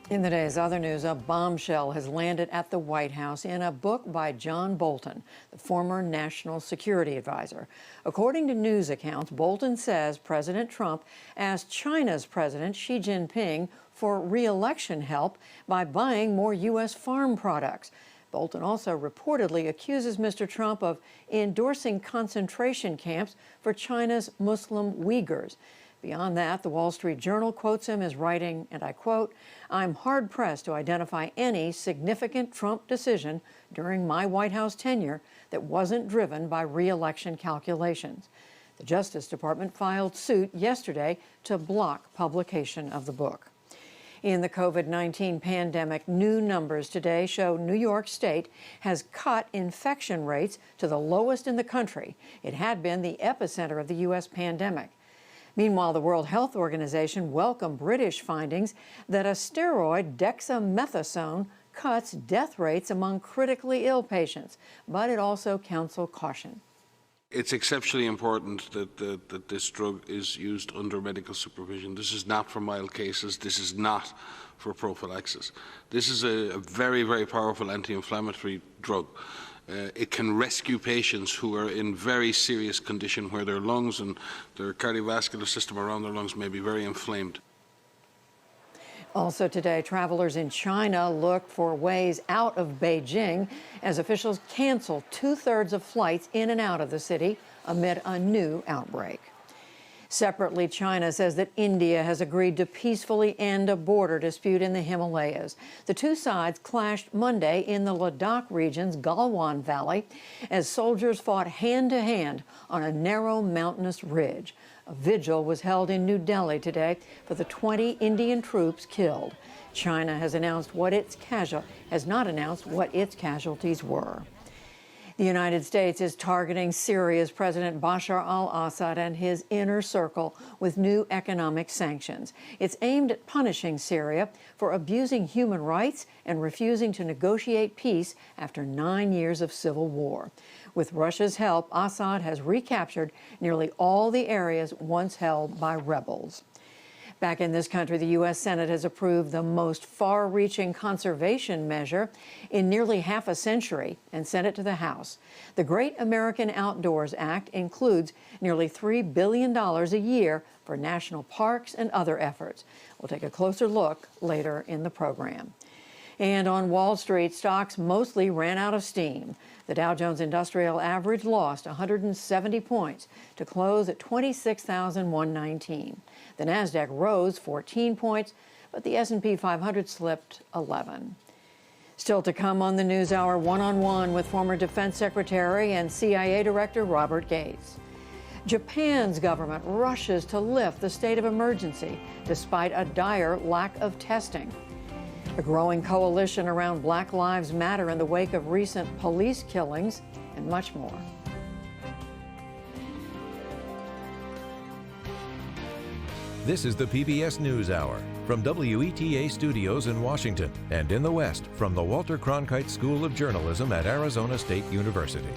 In the day's other news, a bombshell has landed at the White House in a book by John Bolton, the former national security advisor. According to news accounts, Bolton says President Trump asked China's President Xi Jinping for re-election help by buying more U.S. farm products. Bolton also reportedly accuses Mr. Trump of endorsing concentration camps for China's Muslim Uyghurs. Beyond that, the Wall Street Journal quotes him as writing, and I quote, "I'm hard-pressed to identify any significant Trump decision during my White House tenure that wasn't driven by re-election calculations." The Justice Department filed suit yesterday to block publication of the book. In the COVID-19 pandemic, new numbers today show New York State has cut infection rates to the lowest in the country. It had been the epicenter of the U.S. pandemic. Meanwhile, the World Health Organization welcomed British findings that a steroid, dexamethasone, cuts death rates among critically ill patients, but it also counseled caution. It's exceptionally important that this drug is used under medical supervision. This is not for mild cases. This is not for prophylaxis. This is a very, very powerful anti-inflammatory drug. It can rescue patients who are in very serious condition where their lungs and their cardiovascular system around their lungs may be very inflamed. Also today, travelers in China look for ways out of Beijing as officials cancel two-thirds of flights in and out of the city amid a new outbreak. Separately, China says that India has agreed to peacefully end a border dispute in the Himalayas. The two sides clashed Monday in the Ladakh region's Galwan Valley as soldiers fought hand-to-hand on a narrow mountainous ridge. A vigil was held in New Delhi today for the 20 Indian troops killed. China has not announced what its casualties were. The United States is targeting Syria's President Bashar al-Assad and his inner circle with new economic sanctions. It's aimed at punishing Syria for abusing human rights and refusing to negotiate peace after 9 years of civil war. With Russia's help, Assad has recaptured nearly all the areas once held by rebels. Back in this country, the U.S. Senate has approved the most far-reaching conservation measure in nearly half a century and sent it to the House. The Great American Outdoors Act includes nearly $3 billion a year for national parks and other efforts. We'll take a closer look later in the program. And on Wall Street, stocks mostly ran out of steam. The Dow Jones Industrial Average lost 170 points to close at 26,119. The Nasdaq rose 14 points, but the S&P 500 slipped 11. Still to come on the NewsHour, one-on-one with former Defense Secretary and CIA Director Robert Gates. Japan's government rushes to lift the state of emergency despite a dire lack of testing. A growing coalition around Black Lives Matter in the wake of recent police killings, and much more. This is the PBS NewsHour from WETA Studios in Washington and in the West from the Walter Cronkite School of Journalism at Arizona State University.